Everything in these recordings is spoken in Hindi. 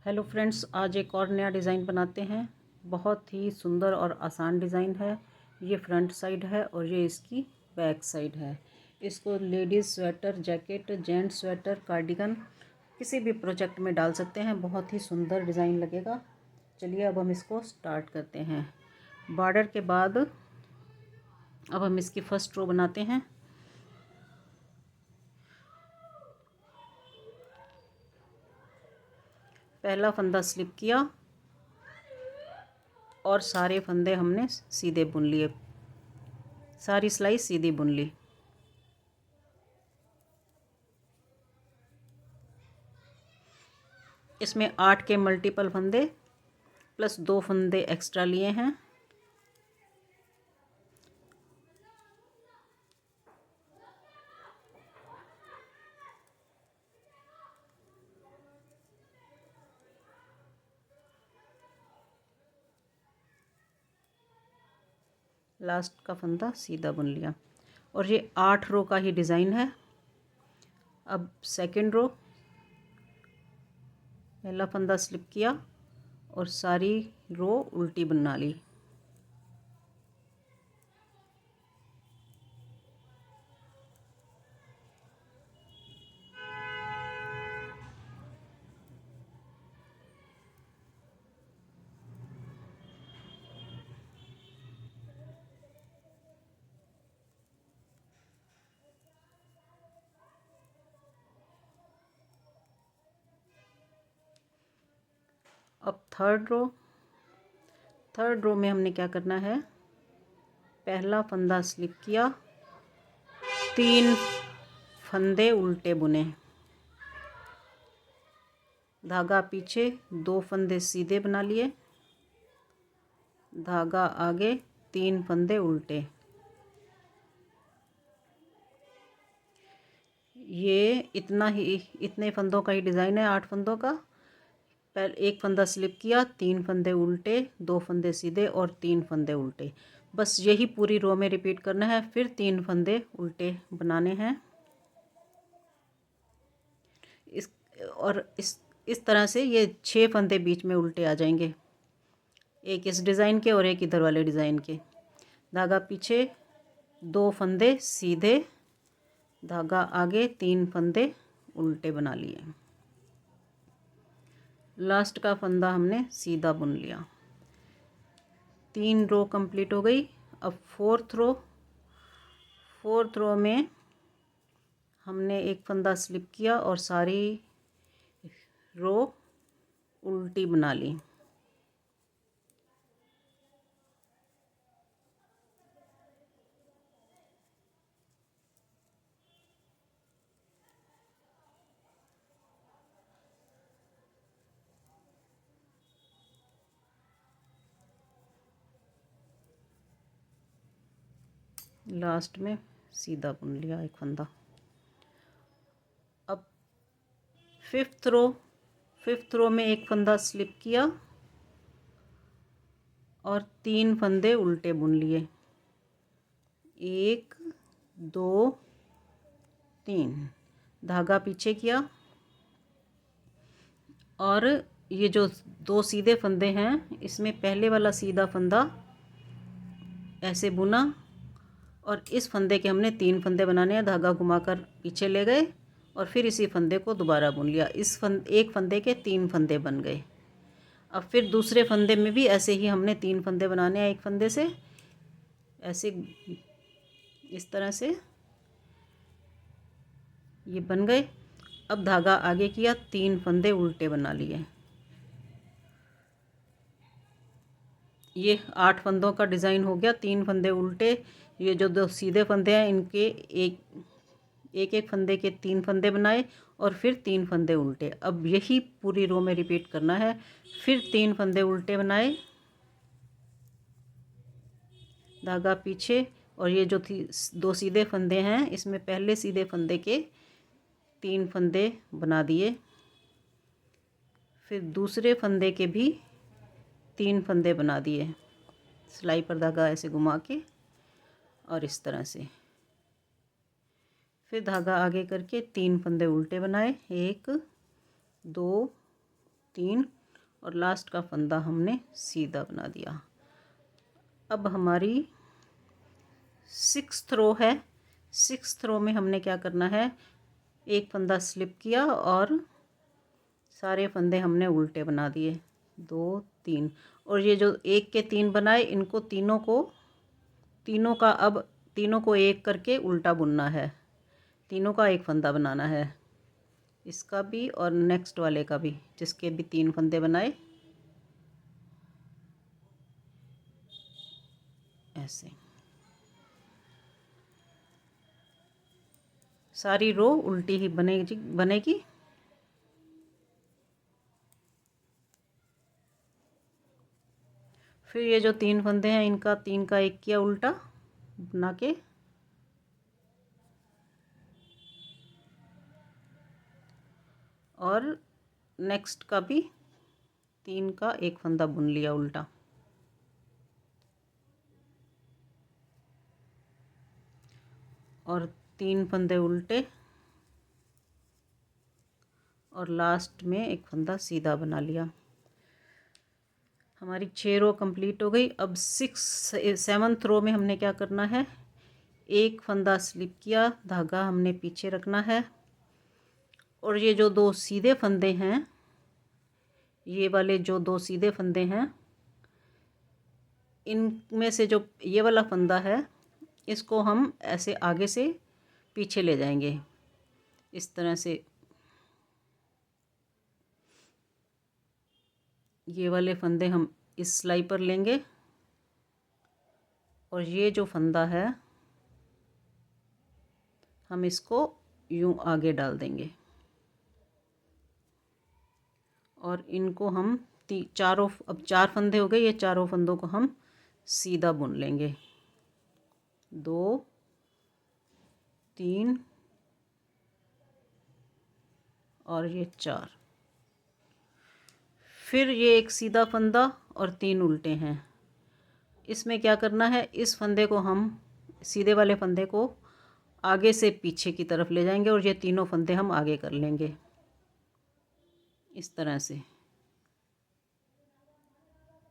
हेलो फ्रेंड्स, आज एक और नया डिज़ाइन बनाते हैं। बहुत ही सुंदर और आसान डिज़ाइन है। ये फ्रंट साइड है और ये इसकी बैक साइड है। इसको ladies sweater, jacket, gents sweater, cardigan किसी भी प्रोजेक्ट में डाल सकते हैं। बहुत ही सुंदर डिज़ाइन लगेगा। चलिए अब हम इसको स्टार्ट करते हैं। बॉर्डर के बाद अब हम इसकी फर्स्ट रो बनाते हैं। पहला फंदा स्लिप किया और सारे फंदे हमने सीधे बुन लिए। सारी सिलाई सीधी बुन ली। इसमें 8 के मल्टीपल फंदे प्लस 2 फंदे एक्स्ट्रा लिए हैं। लास्ट का फंदा सीधा बुन लिया और ये 8 रो का ही डिज़ाइन है। अब सेकंड रो, पहला फंदा स्लिप किया और सारी रो उल्टी बना ली। अब थर्ड रो में हमने क्या करना है, पहला फंदा स्लिप किया, 3 फंदे उल्टे बुने, धागा पीछे, 2 फंदे सीधे बना लिए, धागा आगे, 3 फंदे उल्टे। ये इतने फंदों का ही डिज़ाइन है, 8 फंदों का। पहले एक फंदा स्लिप किया, 3 फंदे उल्टे, 2 फंदे सीधे और 3 फंदे उल्टे। बस यही पूरी रो में रिपीट करना है। फिर 3 फंदे उल्टे बनाने हैं। इस तरह से ये 6 फंदे बीच में उल्टे आ जाएंगे, एक इस डिज़ाइन के और एक इधर वाले डिज़ाइन के। धागा पीछे, 2 फंदे सीधे, धागा आगे, 3 फंदे उल्टे बना लिए। लास्ट का फंदा हमने सीधा बुन लिया। 3 रो कंप्लीट हो गई। अब फोर्थ रो में हमने एक फंदा स्लिप किया और सारी रो उल्टी बना ली। लास्ट में सीधा बुन लिया एक फंदा। अब फिफ्थ रो में एक फंदा स्लिप किया और 3 फंदे उल्टे बुन लिए, 1 2 3। धागा पीछे किया और ये जो 2 सीधे फंदे हैं, इसमें पहले वाला सीधा फंदा ऐसे बुना और इस फंदे के हमने 3 फंदे बनाने हैं। धागा घुमाकर पीछे ले गए और फिर इसी फंदे को दोबारा बुन लिया। एक फंदे के 3 फंदे बन गए। अब फिर दूसरे फंदे में भी ऐसे ही हमने 3 फंदे बनाने हैं एक फंदे से, ऐसे इस तरह से ये बन गए। अब धागा आगे किया, 3 फंदे उल्टे बना लिए। ये 8 फंदों का डिज़ाइन हो गया। 3 फंदे उल्टे, ये जो 2 सीधे फंदे हैं इनके एक फंदे के 3 फंदे बनाए और फिर 3 फंदे उल्टे। अब यही पूरी रो में रिपीट करना है। फिर 3 फंदे उल्टे बनाए, धागा पीछे और ये जो 2 सीधे फंदे हैं, इसमें पहले सीधे फंदे के 3 फंदे बना दिए। फिर दूसरे फंदे के भी 3 फंदे बना दिए, सिलाई पर धागा ऐसे घुमा के और इस तरह से। फिर धागा आगे करके 3 फंदे उल्टे बनाए, 1 2 3 और लास्ट का फंदा हमने सीधा बना दिया। अब हमारी 6th रो है। 6th रो में हमने क्या करना है, एक फंदा स्लिप किया और सारे फंदे हमने उल्टे बना दिए, 2 3। और ये जो 1 के 3 बनाए, इनको तीनों का अब तीनों को एक करके उल्टा बुनना है। तीनों का एक फंदा बनाना है, इसका भी और नेक्स्ट वाले का भी, जिसके भी 3 फंदे बनाए ऐसे। सारी रो उल्टी ही बनेगी। फिर ये जो 3 फंदे हैं, इनका 3 का एक किया उल्टा बना के, और नेक्स्ट का भी 3 का एक फंदा बुन लिया उल्टा। और 3 फंदे उल्टे और लास्ट में एक फंदा सीधा बना लिया। हमारी 6 रो कंप्लीट हो गई। अब 7th रो में हमने क्या करना है, एक फंदा स्लिप किया, धागा हमने पीछे रखना है, और ये जो 2 सीधे फंदे हैं, ये वाले जो 2 सीधे फंदे हैं, इनमें से जो ये वाला फंदा है, इसको हम ऐसे आगे से पीछे ले जाएंगे, इस तरह से। ये वाले फंदे हम इस सिलाई पर लेंगे, और ये जो फंदा है हम इसको यूं आगे डाल देंगे, और इनको हम अब 4 फंदे हो गए, ये चारों फंदों को हम सीधा बुन लेंगे, 2 3 और ये 4। फिर ये एक सीधा फंदा और 3 उल्टे हैं। इसमें क्या करना है, इस फंदे को हम सीधे वाले फंदे को आगे से पीछे की तरफ ले जाएंगे, और ये तीनों फंदे हम आगे कर लेंगे इस तरह से।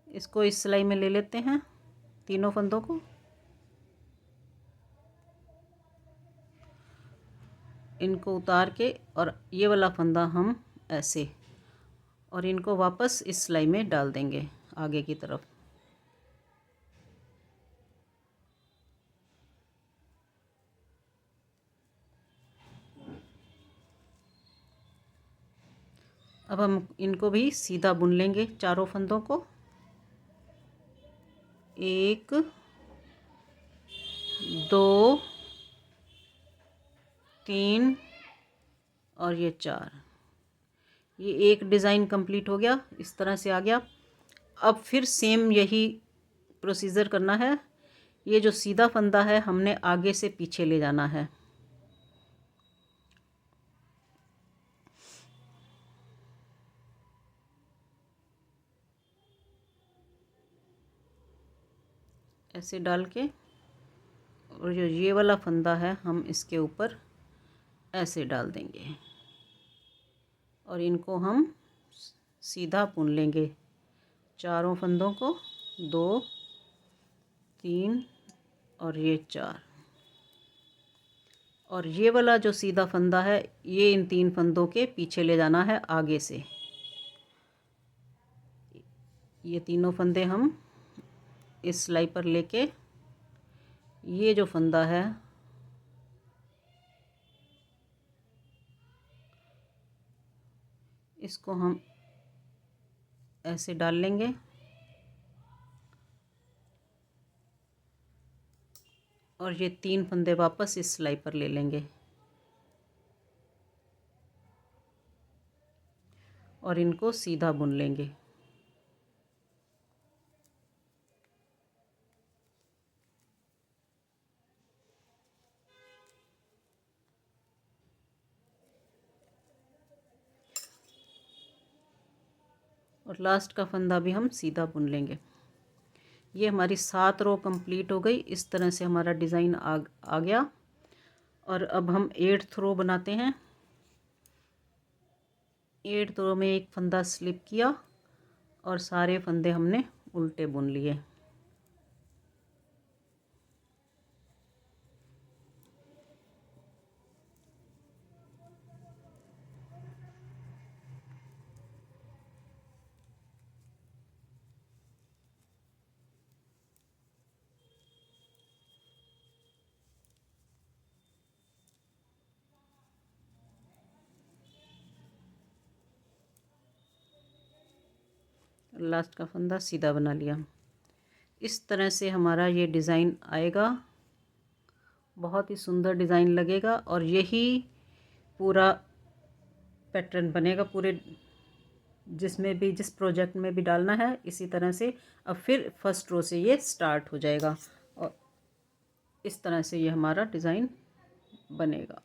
इसको इस सिलाई में ले लेते हैं, तीनों फंदों को, इनको उतार के, और ये वाला फंदा हम ऐसे, और इनको वापस इस सिलाई में डाल देंगे आगे की तरफ। अब हम इनको भी सीधा बुन लेंगे, चारों फंदों को, 1 2 3 और ये 4। ये एक डिज़ाइन कंप्लीट हो गया, इस तरह से आ गया। अब फिर सेम यही प्रोसीजर करना है। ये जो सीधा फंदा है हमने आगे से पीछे ले जाना है, ऐसे डाल के, और जो ये वाला फंदा है हम इसके ऊपर ऐसे डाल देंगे, और इनको हम सीधा बुन लेंगे, चारों फंदों को, 2 3 और ये 4। और ये वाला जो सीधा फंदा है, ये इन 3 फंदों के पीछे ले जाना है आगे से। ये तीनों फंदे हम इस सिलाई पर लेके, ये जो फंदा है इसको हम ऐसे डाल लेंगे, और ये 3 फंदे वापस इस सिलाई पर ले लेंगे, और इनको सीधा बुन लेंगे। और लास्ट का फंदा भी हम सीधा बुन लेंगे। ये हमारी 7 रो कंप्लीट हो गई। इस तरह से हमारा डिज़ाइन आ गया। और अब हम 8th रो बनाते हैं। 8 रो में एक फंदा स्लिप किया और सारे फंदे हमने उल्टे बुन लिए। लास्ट का फंदा सीधा बना लिया। इस तरह से हमारा ये डिज़ाइन आएगा, बहुत ही सुंदर डिज़ाइन लगेगा और यही पूरा पैटर्न बनेगा पूरे, जिसमें भी जिस प्रोजेक्ट में भी डालना है इसी तरह से। अब फिर फर्स्ट रो से ये स्टार्ट हो जाएगा और इस तरह से ये हमारा डिज़ाइन बनेगा।